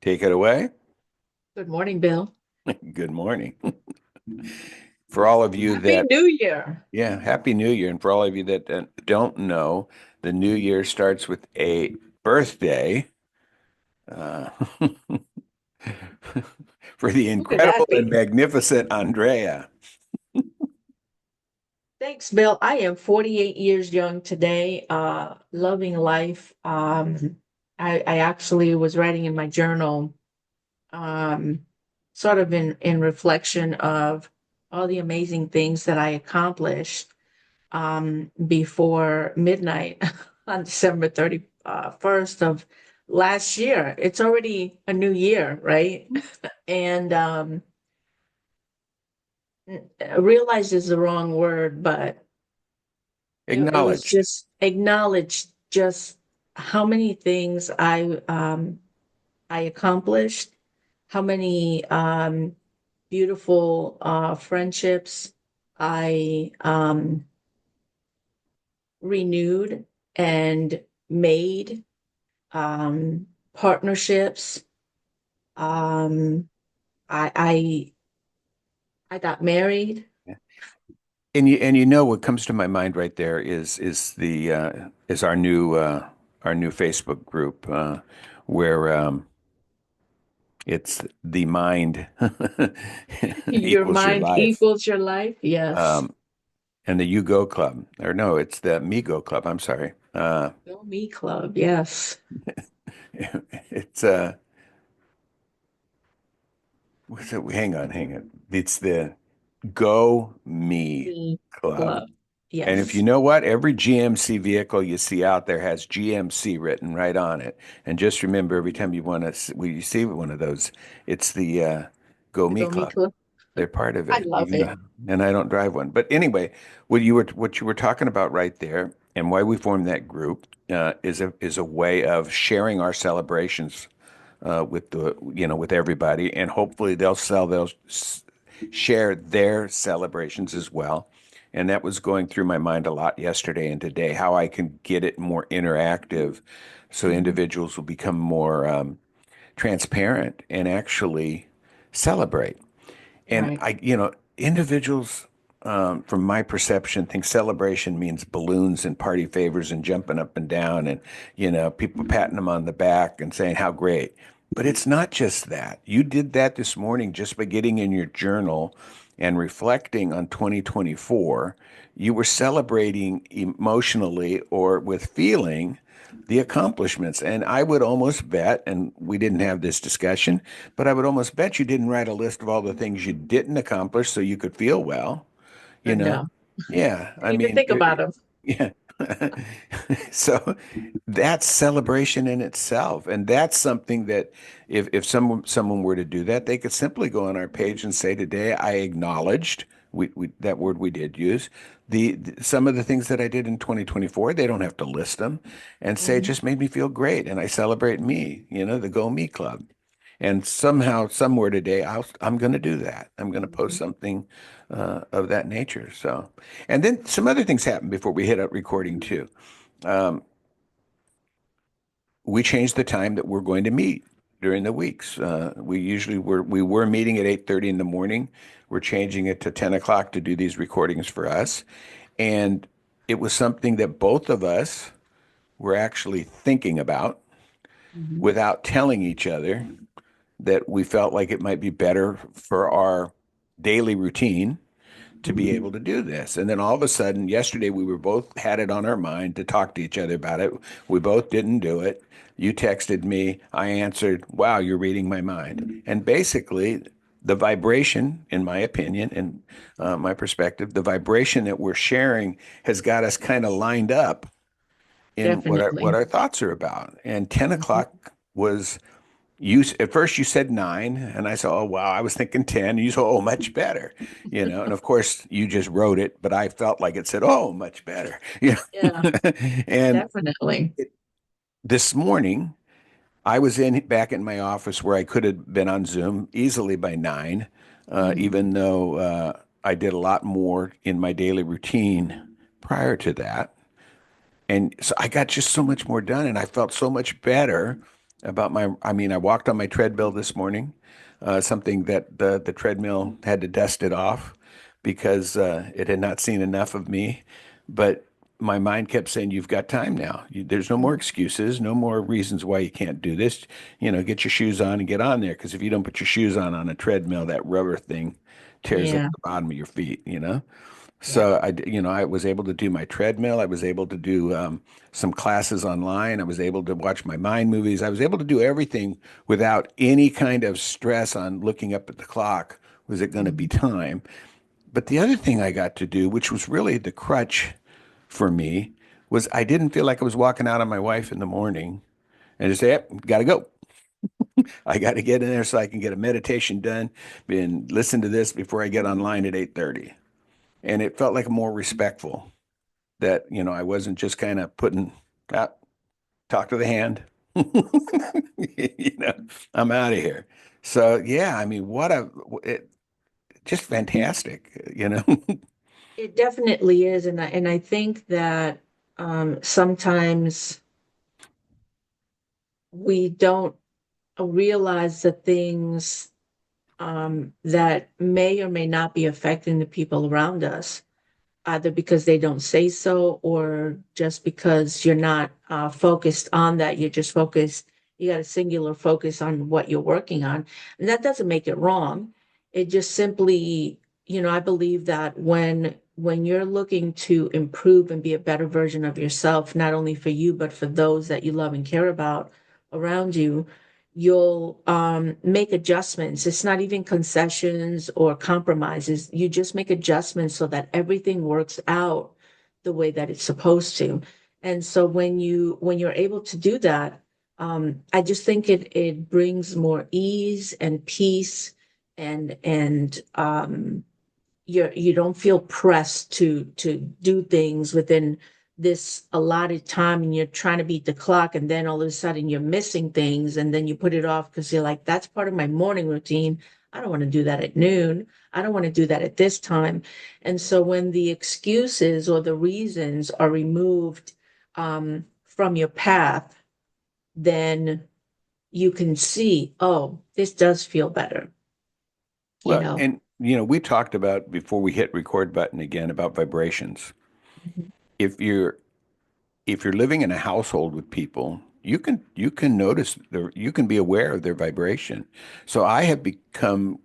Take it away. Good morning, Bill. Good morning. For all of you Happy that, New Year. yeah, Happy New Year. And for all of you that don't know, the new year starts with a birthday uh, for the Who could that incredible and be? magnificent Andrea. Thanks, Bill. I am 48 years young today, loving life. I actually was writing in my journal, um, sort of in reflection of all the amazing things that I accomplished before midnight on December 31st of last year. It's already a new year, right? And realize is the wrong word, but it was Acknowledged. just acknowledge just how many things I accomplished, how many beautiful friendships I renewed and made, partnerships. Um, I got married. And you know what comes to my mind right there is our new Facebook group where it's the mind Your equals your mind life. equals your life. Yes. Um, and the You Go Club, or no, it's the Me Go Club. I'm sorry. Go Me Club. Yes. It's what's it? Hang on. It's the Go Me Me Club. Club. And if you Yes. know what, every GMC vehicle you see out there has GMC written right on it. And just remember, every time you want to, when you see one of those, it's the Go The Me Go Me Club. Club. They're part of I it, love even it. though, and I don't drive one. But anyway, what you were talking about right there, and why we formed that group is a way of sharing our celebrations with with everybody, and hopefully they'll share their celebrations as well. And that was going through my mind a lot yesterday and today, how I can get it more interactive, so Mhm. individuals will become more transparent and actually celebrate. And Right. individuals, from my perception, think celebration means balloons and party favors and jumping up and down and, people patting them on the back and saying how great. But it's not just that. You did that this morning just by getting in your journal and reflecting on 2024. You were celebrating emotionally or with feeling the accomplishments. And I would almost bet, and we didn't have this discussion, but I would almost bet you didn't write a list of all the things you didn't accomplish so you could feel well, you know? No. Yeah, I Didn't even mean, think about them. yeah. So that's celebration in itself. And that's something that if someone were to do that, they could simply go on our page and say, today I acknowledged, that word we did use, some of the things that I did in 2024. They don't have to list them, and say it Mhm. just made me feel great. And I celebrate me, the Go Me Club. And somehow, somewhere today, I'm going to do that. I'm going to post Mhm. something of that nature. So, and then some other things happened before we hit up recording too. Um, we changed the time that we're going to meet during the weeks. We were meeting at 8:30 in the morning. We're changing it to 10 o'clock to do these recordings for us. And it was something that both of us were actually thinking about Mhm. without telling each other, that we felt like it might be better for our daily routine to be able to do this. And then all of a sudden, yesterday, we were both had it on our mind to talk to each other about it. We both didn't do it. You texted me, I answered, wow, you're reading my mind. And basically, the vibration, in my opinion and my perspective, the vibration that we're sharing has got us kind of lined up in what Definitely. our thoughts are about. And 10 Mhm. o'clock was at first you said 9, and I said, oh wow, I was thinking 10. And you said, oh, much better, and of course you just wrote it, but I felt like it said, oh, much better. Yeah, And definitely. it, this morning I was in back in my office where I could have been on Zoom easily by 9, Mhm. even though I did a lot more in my daily routine prior to that. And so I got just so much more done, and I felt so much better about I mean, I walked on my treadmill this morning, something that the treadmill had to dust it off because it had not seen enough of me. But my mind kept saying, "You've got time now. There's no more excuses, no more reasons why you can't do this. Get your shoes on and get on there. Because if you don't put your shoes on a treadmill, that rubber thing tears up Yeah, the bottom of your feet. yeah. So I was able to do my treadmill. I was able to do some classes online. I was able to watch my mind movies. I was able to do everything without any kind of stress on looking up at the clock. Was it going to be Mhm. time? But the other thing I got to do, which was really the crutch for me, was I didn't feel like I was walking out on my wife in the morning and just say, yep, got to go. I got to get in there so I can get a meditation done and listen to this before I get online at 8:30. And it felt like more respectful that, I wasn't just kind of putting, ah, talk to the hand. you know, I'm out of here. So yeah, I mean, just fantastic. It definitely is, and I think that sometimes we don't realize the things that may or may not be affecting the people around us, either because they don't say so or just because you're not focused on that. You're just focused, you got a singular focus on what you're working on. And that doesn't make it wrong. It just simply, I believe that when you're looking to improve and be a better version of yourself, not only for you, but for those that you love and care about around you, you'll make adjustments. It's not even concessions or compromises. You just make adjustments so that everything works out the way that it's supposed to. And so when you're able to do that, I just think it brings more ease and peace, and you don't feel pressed to do things within this allotted time, and you're trying to beat the clock, and then all of a sudden you're missing things, and then you put it off because you're like, that's part of my morning routine. I don't want to do that at noon. I don't want to do that at this time. And so when the excuses or the reasons are removed from your path, then you can see, oh, this does feel better, you Well, know. and we talked about before we hit record button again about vibrations. Mhm. If you're living in a household with people, you can notice you can be aware of their vibration. So I have become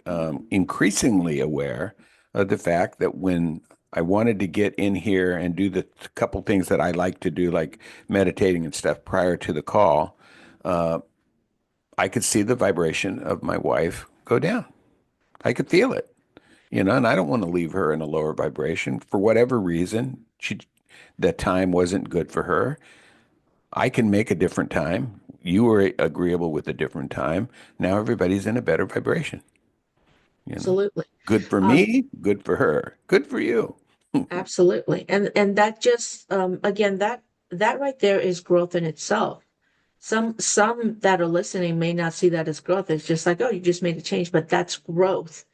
increasingly aware of the fact that when I wanted to get in here and do the couple things that I like to do, like meditating and stuff prior to the call, uh, I could see the vibration of my wife go down. I could feel it, and I don't want to leave her in a lower vibration for whatever reason. That time wasn't good for her. I can make a different time. You were agreeable with a different time. Now everybody's in a better vibration, you know. Absolutely. Good for Um, me, good for her, good for you. Absolutely. And that just again, that right there is growth in itself. Some that are listening may not see that as growth. It's just like, oh, you just made a change, but that's growth.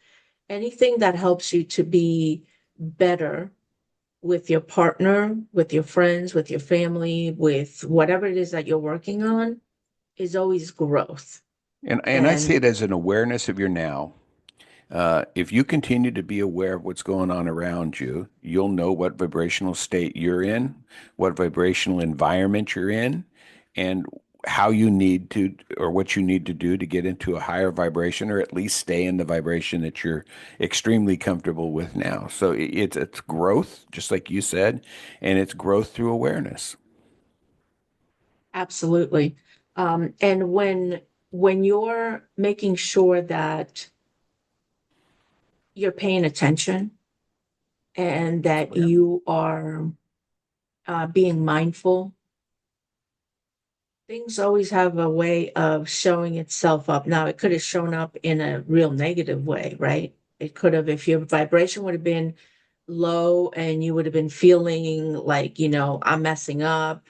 Anything that helps you to be better with your partner, with your friends, with your family, with whatever it is that you're working on is always growth. And I see And it as an awareness of your now. If you continue to be aware of what's going on around you, you'll know what vibrational state you're in, what vibrational environment you're in, and how you need to, or what you need to do to get into a higher vibration, or at least stay in the vibration that you're extremely comfortable with now. So it's growth, just like you said, and it's growth through awareness. absolutely. And when you're making sure that you're paying attention and that Yeah. you are being mindful, things always have a way of showing itself up. Now, it could have shown up in a real negative way, right? It could have, if your vibration would have been low and you would have been feeling like, I'm messing up,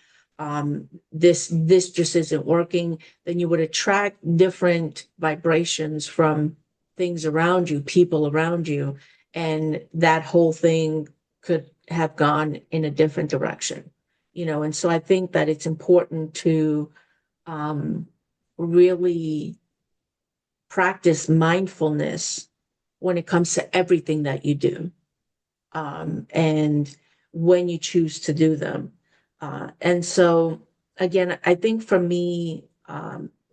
this just isn't working, then you would attract different vibrations from things around you, people around you, and that whole thing could have gone in a different direction. And so I think that it's important to um really practice mindfulness when it comes to everything that you do, and when you choose to do them. And so, again, I think for me,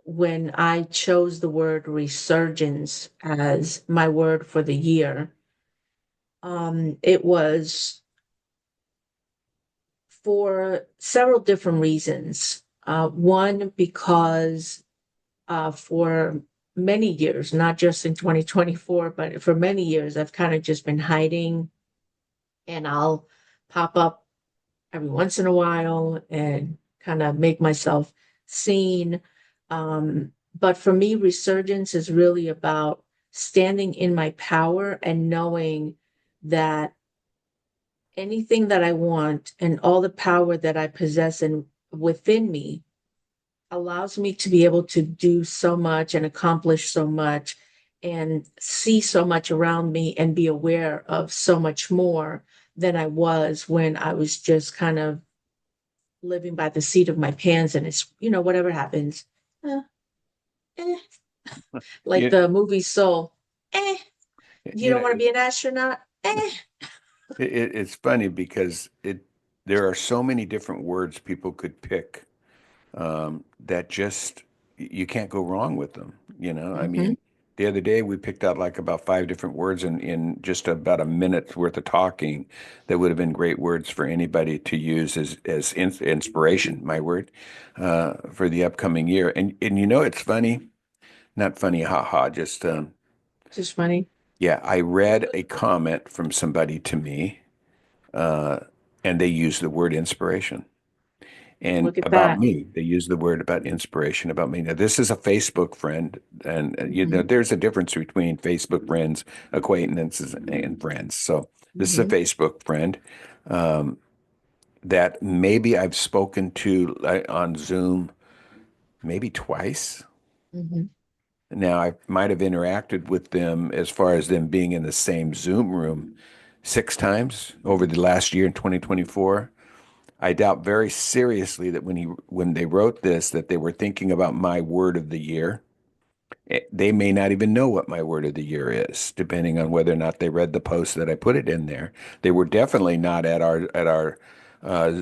when I chose the word resurgence as my word for the year, it was for several different reasons. One, because for many years, not just in 2024, but for many years, I've kind of just been hiding, and I'll pop up every once in a while and kind of make myself seen. But for me, resurgence is really about standing in my power and knowing that anything that I want and all the power that I possess and within me allows me to be able to do so much and accomplish so much and see so much around me and be aware of so much more than I was when I was just kind of living by the seat of my pants, and it's, whatever happens. eh, eh. Like You, the movie Soul. eh you you don't know, want to be an astronaut. it's funny because there are so many different words people could pick that just you can't go wrong with them. I Hmm. mean, the other day we picked out like about five different words in just about a minute's worth of talking that would have been great words for anybody to use as inspiration, my word, for the upcoming year. And it's funny, not funny, haha, just Just funny. yeah, I read a comment from somebody to me, uh, and they used the word inspiration. And Look at about that. me, they use the word about inspiration about me. Now, this is a Facebook friend, and Hmm. there's a difference between Facebook friends, acquaintances, and friends. So this is a Hmm. Facebook friend um, that maybe I've spoken to on Zoom maybe twice. Hmm. Now, I might have interacted with them as far as them being in the same Zoom room six times over the last year in 2024. I doubt very seriously that when they wrote this that they were thinking about my word of the year. They may not even know what my word of the year is, depending on whether or not they read the post that I put it in there. They were definitely not at our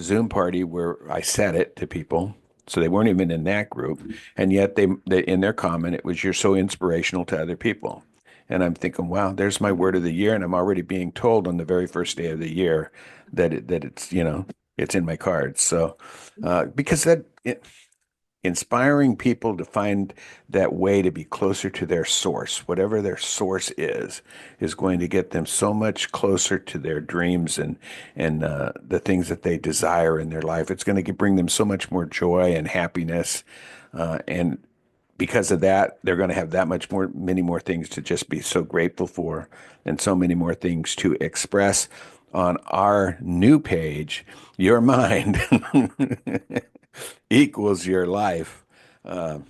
Zoom party where I said it to people, so they weren't even in that group. And yet they in their comment it was, "You're so inspirational to other people." And I'm thinking, wow, there's my word of the year, and I'm already being told on the very first day of the year that it's it's in my cards. So because inspiring people to find that way to be closer to their source, whatever their source is going to get them so much closer to their dreams and the things that they desire in their life. It's going to bring them so much more joy and happiness, and because of that, they're going to have that much more, many more things to just be so grateful for, and so many more things to express on our new page, Your Mind Equals Your Life, uh,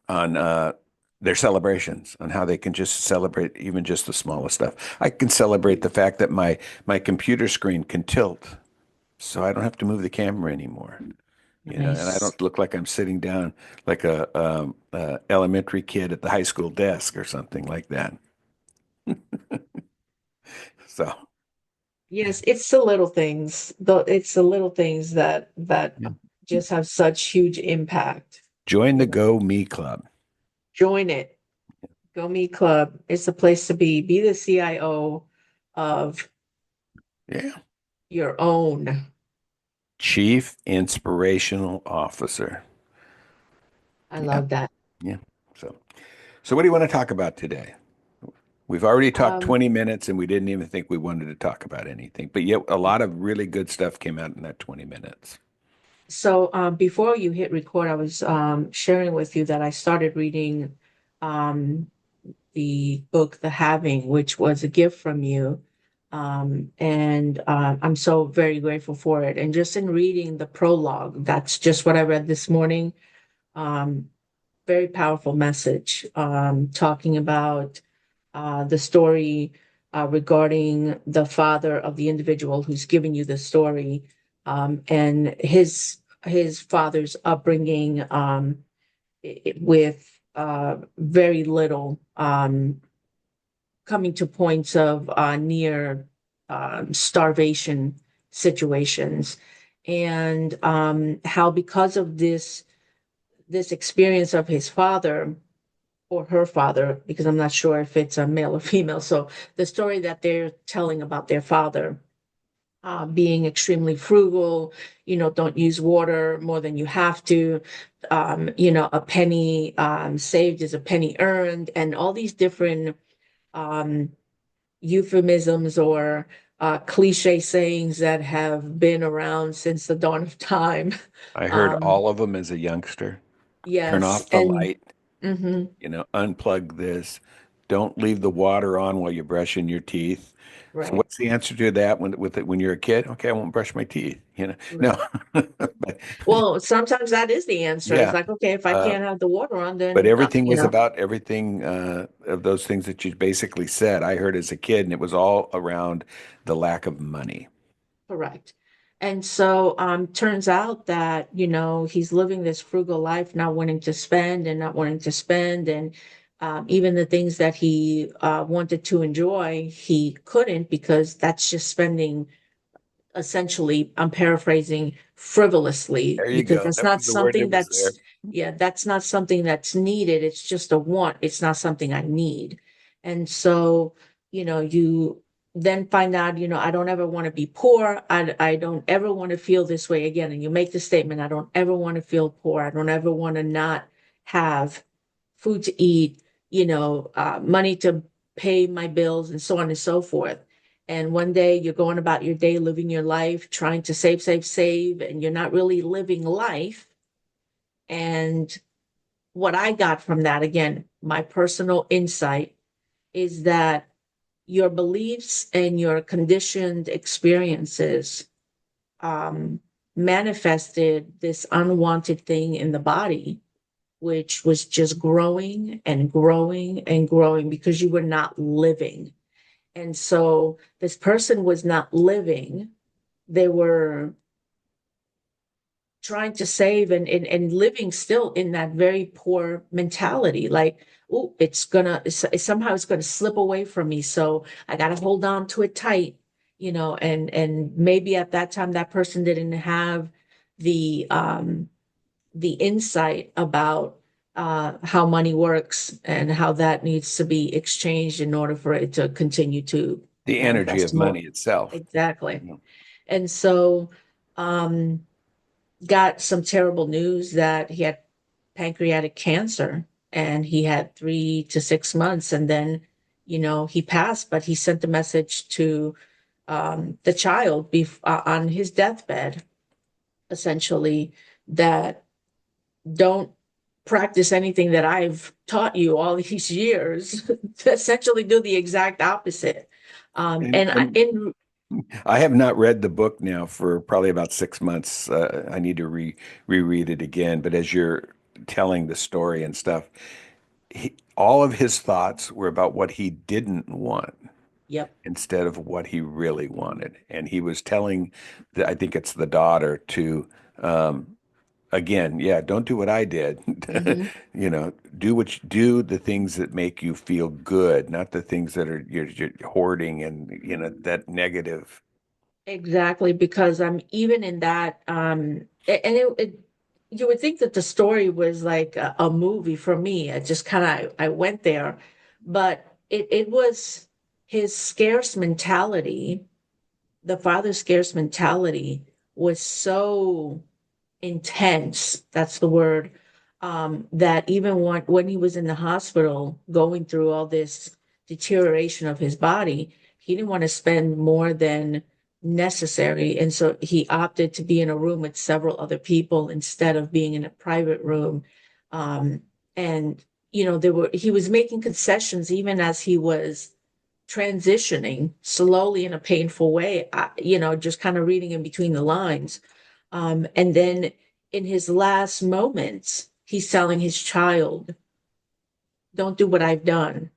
on their celebrations, on how they can just celebrate even just the smallest stuff. I can celebrate the fact that my computer screen can tilt, so I don't have to move the camera anymore. And I Nice. don't look like I'm sitting down like a elementary kid at the high school desk or something like that. So, Yes, it's the little things. Though it's the little things that yeah. just have such huge impact. Join You the know, Go Me Club. join it. Go Me Club. It's the place to be. Be the CIO of Yeah. your own. Chief Inspirational Officer. I Yeah. love that. Yeah. So what do you want to talk about today? We've already talked Um, 20 minutes and we didn't even think we wanted to talk about anything, but yet a lot of really good stuff came out in that 20 minutes. so before you hit record, I was sharing with you that I started reading um, the book The Having, which was a gift from you. And I'm so very grateful for it. And just in reading the prologue, that's just what I read this morning. Um, Very powerful message, talking about the story regarding the father of the individual who's giving you the story, and his father's upbringing. with very little, coming to points of near starvation situations, and how because of this experience of his father or her father, because I'm not sure if it's a male or female. So the story that they're telling about their father being extremely frugal, don't use water more than you have to, a penny saved is a penny earned, and all these different um, euphemisms or cliche sayings that have been around since the dawn of time. I heard Um, all of them as a youngster. Turn yes, off the and light, mhm, unplug this. Don't leave the water on while you're brushing your teeth. So right, what's the answer to that when you're a kid? Okay, I won't brush my teeth, No. right. But Well, sometimes that is the answer. It's yeah. like, okay, if I Uh, can't have the water on, but then everything was about everything of those things that you basically said. I heard as a kid, and it was all around the lack of money. correct. And so turns out that, he's living this frugal life, not wanting to spend and not wanting to spend. And even the things that he wanted to enjoy, he couldn't, because that's just spending, essentially, I'm paraphrasing, frivolously, There you because go. that's That not was the word that something was there. that's, yeah, that's not something that's needed. It's just a want. It's not something I need. And so, you then find out, I don't ever want to be poor. I don't ever want to feel this way again. And you make the statement, I don't ever want to feel poor. I don't ever want to not have food to eat, money to pay my bills, and so on and so forth. And one day you're going about your day, living your life, trying to save, save, save, and you're not really living life. And what I got from that, again, my personal insight, is that your beliefs and your conditioned experiences um, manifested this unwanted thing in the body, which was just growing and growing and growing because you were not living. And so this person was not living. They were trying to save and living still in that very poor mentality. Like, oh, somehow it's gonna slip away from me. So I gotta hold on to it tight, and maybe at that time that person didn't have the insight about how money works and how that needs to be exchanged in order for it to continue to The energy manifest of more. money itself. Exactly. You know. And so, um, got some terrible news that he had pancreatic cancer, and he had 3 to 6 months, and then, he passed, but he sent a message to the child on his deathbed, essentially, that don't practice anything that I've taught you all these years, to essentially do the exact opposite. And, And and I have not read the book now for probably about 6 months. I need to reread it again. But as you're telling the story and stuff, all of his thoughts were about what he didn't want yep. instead of what he really wanted. And he was telling I think it's the daughter to, um, again, yeah, don't do what I did. Hmm. Do the things that make you feel good, not the things that are you're hoarding and that negative. Exactly, because I'm even in that, and you would think that the story was like a movie for me. I just kind of I went there, but it was his scarce mentality. The father's scarce mentality was so intense. That's the word. That even when he was in the hospital going through all this deterioration of his body, he didn't want to spend more than necessary. And so he opted to be in a room with several other people instead of being in a private room. Um, and, he was making concessions even as he was transitioning slowly in a painful way, just kind of reading in between the lines. And then in his last moments, he's telling his child, don't do what I've done,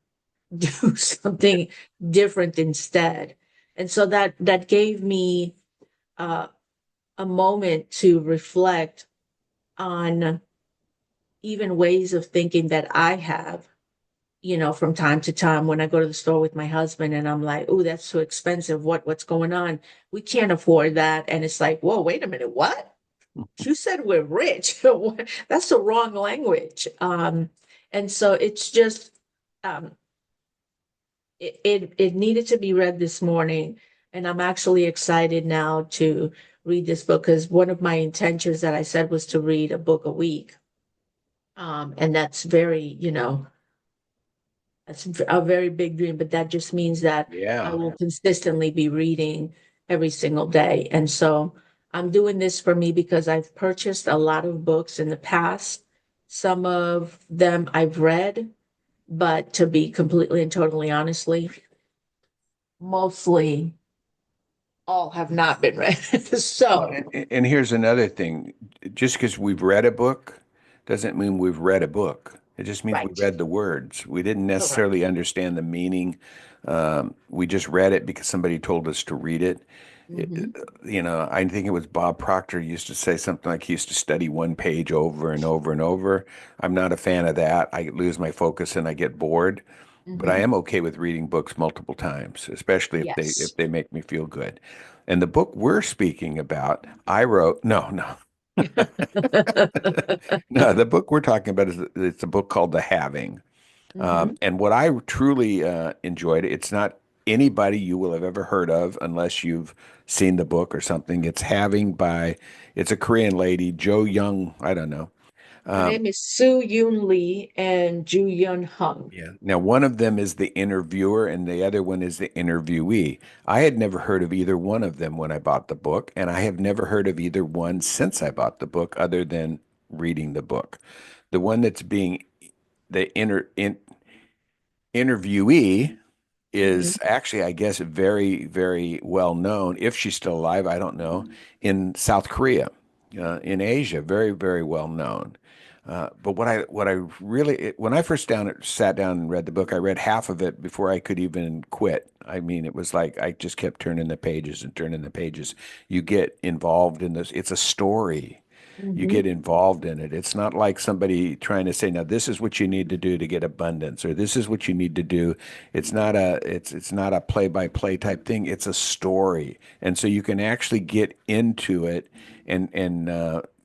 do something different instead. And so that gave me uh, a moment to reflect on even ways of thinking that I have, from time to time when I go to the store with my husband and I'm like, oh, that's too expensive. What's going on? We can't afford that. And it's like, whoa, wait a minute, what? You said we're rich. That's the wrong language. And so it's just um it needed to be read this morning. And I'm actually excited now to read this book because one of my intentions that I said was to read a book a week. And that's that's a very big dream, but that just means that I Yeah. will consistently be reading every single day. And so I'm doing this for me because I've purchased a lot of books in the past. Some of them I've read, but to be completely and totally honestly, mostly all have not been read. Well, So, and here's another thing. Just because we've read a book doesn't mean we've read a book. It just means we right. read the words. We didn't Correct. necessarily understand the meaning. We just read it because somebody told us to read it. Hmm. I think it was Bob Proctor used to say something like he used to study one page over and over and over. I'm not a fan of that. I lose my focus and I get bored. But I Hmm. am okay with reading books multiple times, especially if they Yes. if they make me feel good. And the book we're speaking about, I wrote, no, no, no, the book we're talking about is it's a book called The Having. Hmm. And what I truly enjoyed, it's not anybody you will have ever heard of unless you've seen the book or something. It's a Korean lady, Jo Young, I don't know. Her Um, name is Soo Yoon Lee and Ju Yun Hung. Yeah. Now, one of them is the interviewer and the other one is the interviewee. I had never heard of either one of them when I bought the book, and I have never heard of either one since I bought the book, other than reading the book. The one that's being the interviewee Hmm. is actually, I guess, very, very well known. If she's still alive, I don't know, in South Korea, in Asia, very, very well known. But what I really, when I first sat down and read the book, I read half of it before I could even quit. I mean, it was like I just kept turning the pages and turning the pages. You get involved in this. It's a story. You Hmm. get involved in it. It's not like somebody trying to say, now this is what you need to do to get abundance, or this is what you need to do. It's not a play-by-play type thing. It's a story. And so you can actually get into it and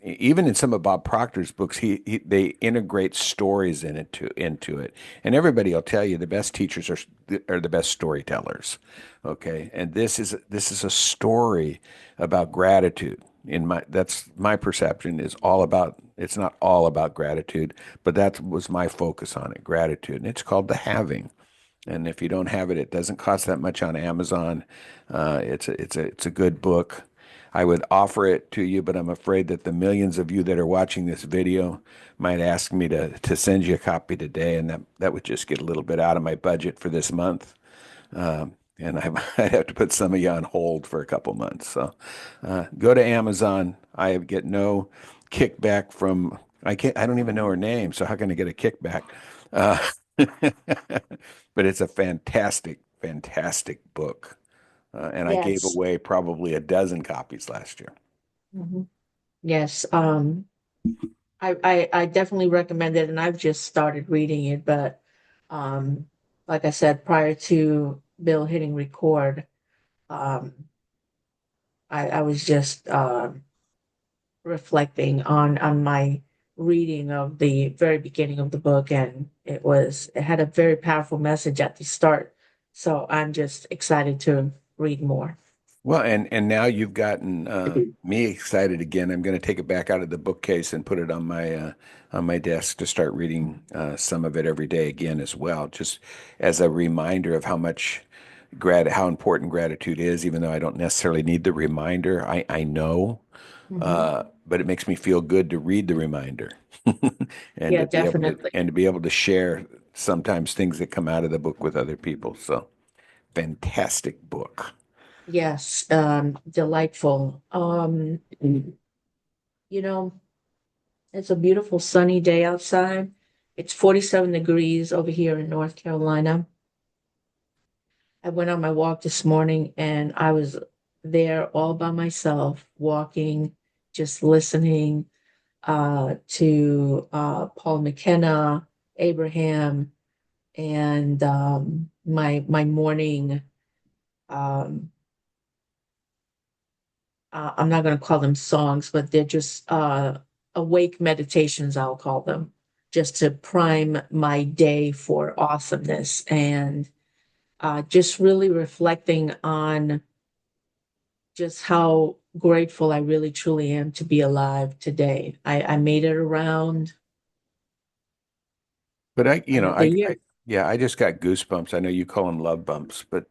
even in some of Bob Proctor's books, they integrate stories into it. And everybody will tell you the best teachers are the best storytellers. Okay. And this is a story about gratitude. That's my perception is all about, it's not all about gratitude, but that was my focus on it, gratitude. And it's called The Having. And if you don't have it, it doesn't cost that much on Amazon. It's a good book. I would offer it to you, but I'm afraid that the millions of you that are watching this video might ask me to send you a copy today, and that would just get a little bit out of my budget for this month. And I'd have to put some of you on hold for a couple months. So go to Amazon. I get no kickback from, I don't even know her name, so how can I get a kickback? Uh, but it's a fantastic, fantastic book. And I gave Yes. away probably a dozen copies last year. Hmm. Yes. I definitely recommend it, and I've just started reading it, but um, like I said, prior to Bill hitting record, um, I was just reflecting on my reading of the very beginning of the book, and it had a very powerful message at the start. So I'm just excited to read more. Well, and now you've gotten me excited again. I'm going to take it back out of the bookcase and put it on my desk to start reading some of it every day again as well, just as a reminder of how important gratitude is. Even though I don't necessarily need the reminder, I know, Hmm. but it makes me feel good to read the reminder and Yeah, to be able to definitely. and to be able to share sometimes things that come out of the book with other people. So fantastic book. Yes, delightful. You know, it's a beautiful sunny day outside. It's 47 degrees over here in North Carolina. I went on my walk this morning and I was there all by myself, walking, just listening. to Paul McKenna, Abraham, and my morning. Um, I'm not going to call them songs, but they're just awake meditations, I'll call them, just to prime my day for awesomeness and just really reflecting on just how grateful I really truly am to be alive today. I made it around But another year. yeah, I just got goosebumps. I know you call them love bumps, but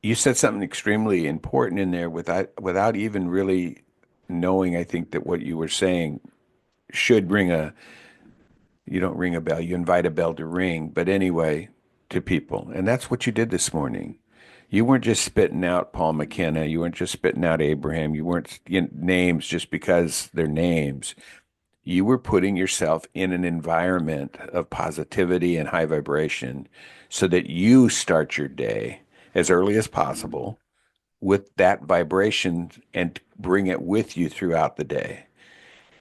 you said something extremely important in there without even really knowing. I think that what you were saying should ring a, you don't ring a bell, you invite a bell to ring, but anyway, to people. And that's what you did this morning. You weren't just spitting out Paul McKenna. You weren't just spitting out Abraham. You weren't names just because they're names. You were putting yourself in an environment of positivity and high vibration so that you start your day as early as possible with that vibration and bring it with you throughout the day.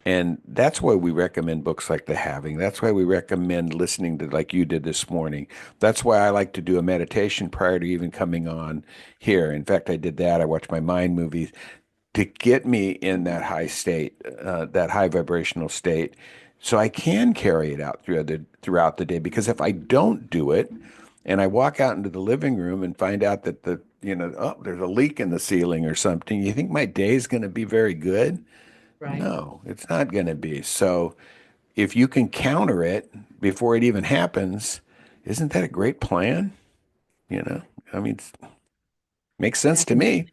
And that's why we recommend books like The Having. That's why we recommend listening to, like you did this morning. That's why I like to do a meditation prior to even coming on here. In fact, I did that. I watched my mind movies to get me in that high state, that high vibrational state, so I can carry it out throughout the day. Because if I don't do it, and I walk out into the living room and find out that oh, there's a leak in the ceiling or something, you think my day is going to be very good? Right. No, it's not going to be. So if you can counter it before it even happens, isn't that a great plan? You know, I mean, makes sense to me.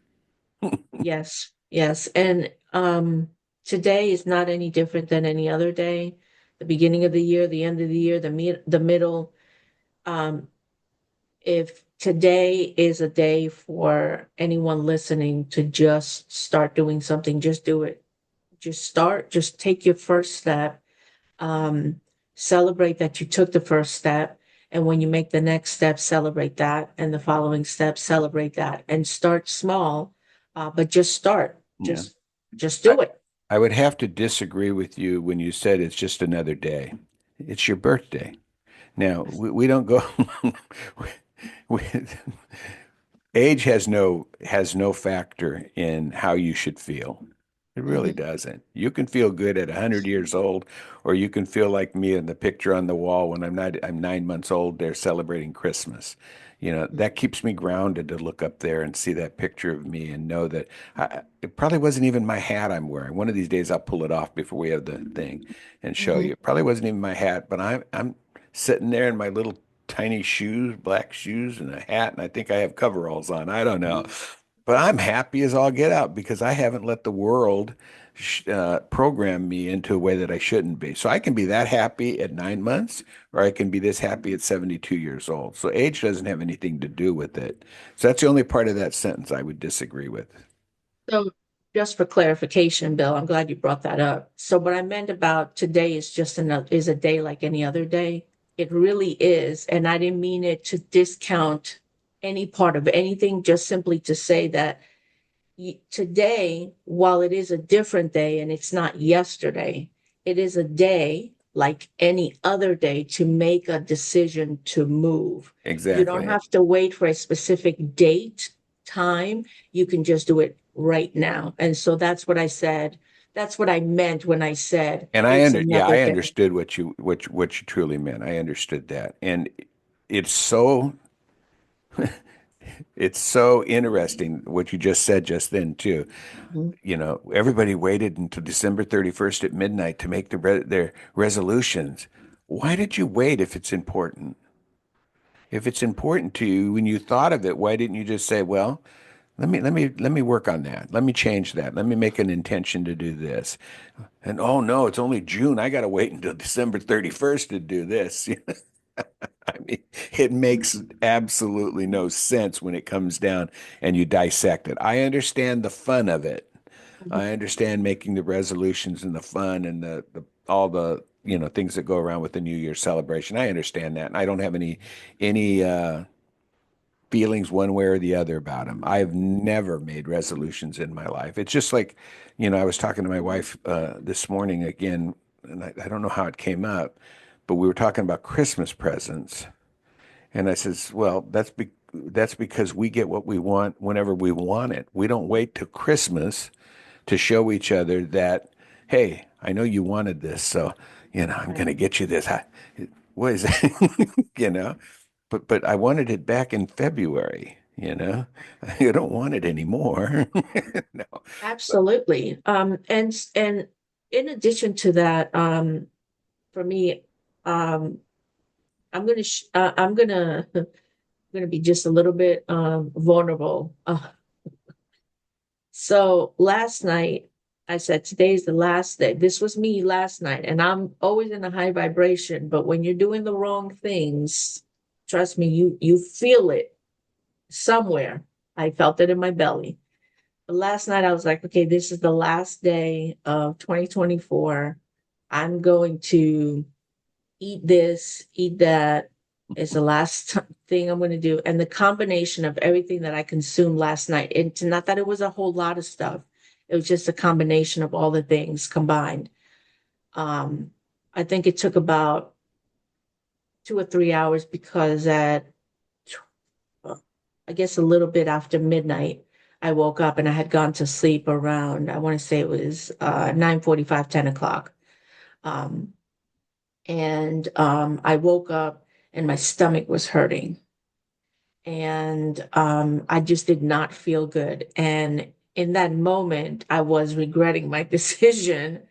Definitely. Yes, yes. And today is not any different than any other day. The beginning of the year, the end of the year, the middle. Um, if today is a day for anyone listening to just start doing something, just do it. Just start, just take your first step. Um, Celebrate that you took the first step. And when you make the next step, celebrate that. And the following step, celebrate that. And start small, but just start. Yeah. Just I, do it. I would have to disagree with you when you said it's just another day. It's your birthday. Now, we don't go, we, age has no factor in how you should feel. It really Mhm. doesn't. You can feel good at 100 years old, or you can feel like me in the picture on the wall when I'm 9 months old, they're celebrating Christmas. That keeps me grounded to look up there and see that picture of me and know that it probably wasn't even my hat I'm wearing. One of these days I'll pull it off before we have the thing and show Mhm. you. It probably wasn't even my hat, but I'm sitting there in my little tiny shoes, black shoes, and a hat, and I think I have coveralls on. I don't know. But I'm happy as all get out because I haven't let the world program me into a way that I shouldn't be. So I can be that happy at 9 months, or I can be this happy at 72 years old. So age doesn't have anything to do with it. So that's the only part of that sentence I would disagree with. So, just for clarification, Bill, I'm glad you brought that up. So, what I meant about today is just another is a day like any other day. It really is, and I didn't mean it to discount any part of anything. Just simply to say that today, while it is a different day and it's not yesterday, it is a day like any other day to make a decision to move. You don't Exactly. have to wait for a specific date, time. You can just do it right now. And so that's what I said. That's what I meant when I said And it's yeah, another I day. understood what you truly meant. I understood that. And it's so it's so interesting what you just said just then too. Mhm. Everybody waited until December 31st at midnight to make their resolutions. Why did you wait if it's important? If it's important to you when you thought of it, why didn't you just say, well, let me work on that. Let me change that. Let me make an intention to do this. And oh no, it's only June. I got to wait until December 31st to do this. I mean, it makes absolutely no sense when it comes down and you dissect it. I understand the fun of it. I understand making the resolutions and the fun and the all the things that go around with the New Year's celebration. I understand that, and I don't have any feelings one way or the other about them. I've never made resolutions in my life. It's just like, I was talking to my wife this morning again, and I don't know how it came up, but we were talking about Christmas presents. And I says, well, that's because we get what we want whenever we want it. We don't wait till Christmas to show each other that, hey, I know you wanted this, so I'm going to Right. get you this. What is it? you know, but I wanted it back in February. I don't want it anymore. No, but Absolutely. And in addition to that, for me, um, I'm gonna be just a little bit vulnerable. So last night, I said today's the last day. This was me last night, and I'm always in a high vibration. But when you're doing the wrong things, trust me, you feel it somewhere. I felt it in my belly. But last night I was like, okay, this is the last day of 2024. I'm going to eat this, eat that. It's the last thing I'm going to do. And the combination of everything that I consumed last night, it's not that it was a whole lot of stuff, it was just a combination of all the things combined. Um, I think it took about 2 or 3 hours because I guess a little bit after midnight, I woke up and I had gone to sleep around, I want to say it was 9:45, 10 o'clock. Um, and I woke up and my stomach was hurting. And I just did not feel good. And in that moment, I was regretting my decision,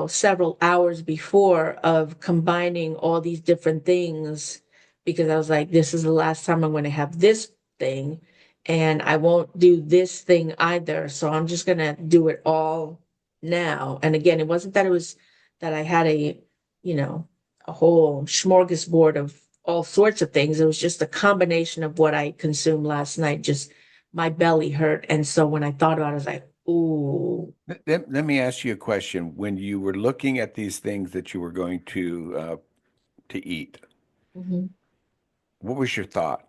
several hours before of combining all these different things because I was like, this is the last time I'm going to have this thing. And I won't do this thing either. So I'm just going to do it all now. And again, it wasn't that it was that I had you know, a whole smorgasbord of all sorts of things. It was just a combination of what I consumed last night. Just my belly hurt. And so when I thought about it, I was like, ooh. let me ask you a question. When you were looking at these things that you were going to eat, Mhm. what was your thought?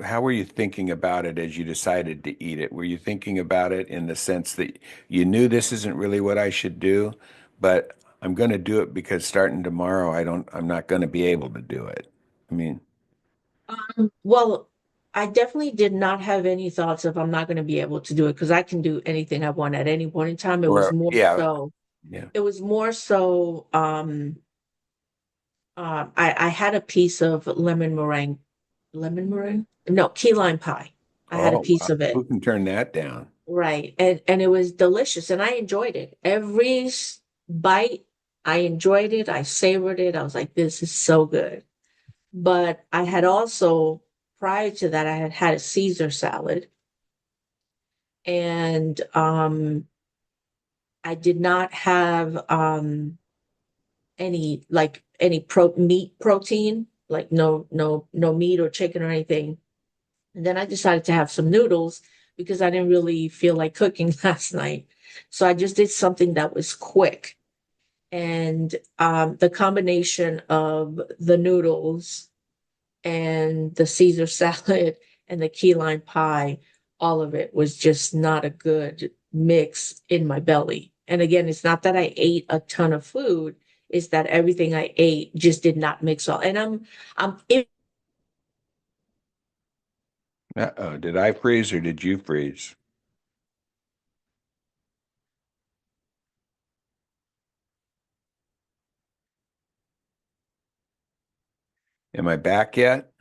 How were you thinking about it as you decided to eat it? Were you thinking about it in the sense that you knew this isn't really what I should do, but I'm going to do it because starting tomorrow, I'm not going to be able to do it. I mean, Well, I definitely did not have any thoughts of I'm not going to be able to do it because I can do anything I want at any point in time. or yeah, yeah. It was more so, I had a piece of lemon meringue? No, key lime pie. I had a Oh, piece wow. of it. Who can turn that down? Right. And it was delicious and I enjoyed it. Every bite, I enjoyed it. I savored it. I was like, this is so good. But I had also, prior to that, I had had a Caesar salad and I did not have any meat protein, like no meat or chicken or anything. And then I decided to have some noodles because I didn't really feel like cooking last night. So I just did something that was quick. And the combination of the noodles and the Caesar salad and the key lime pie, all of it was just not a good mix in my belly. And again, it's not that I ate a ton of food, it's that everything I ate just did not mix well. And I'm Uh-oh. Did I freeze or did you freeze? Am I back yet?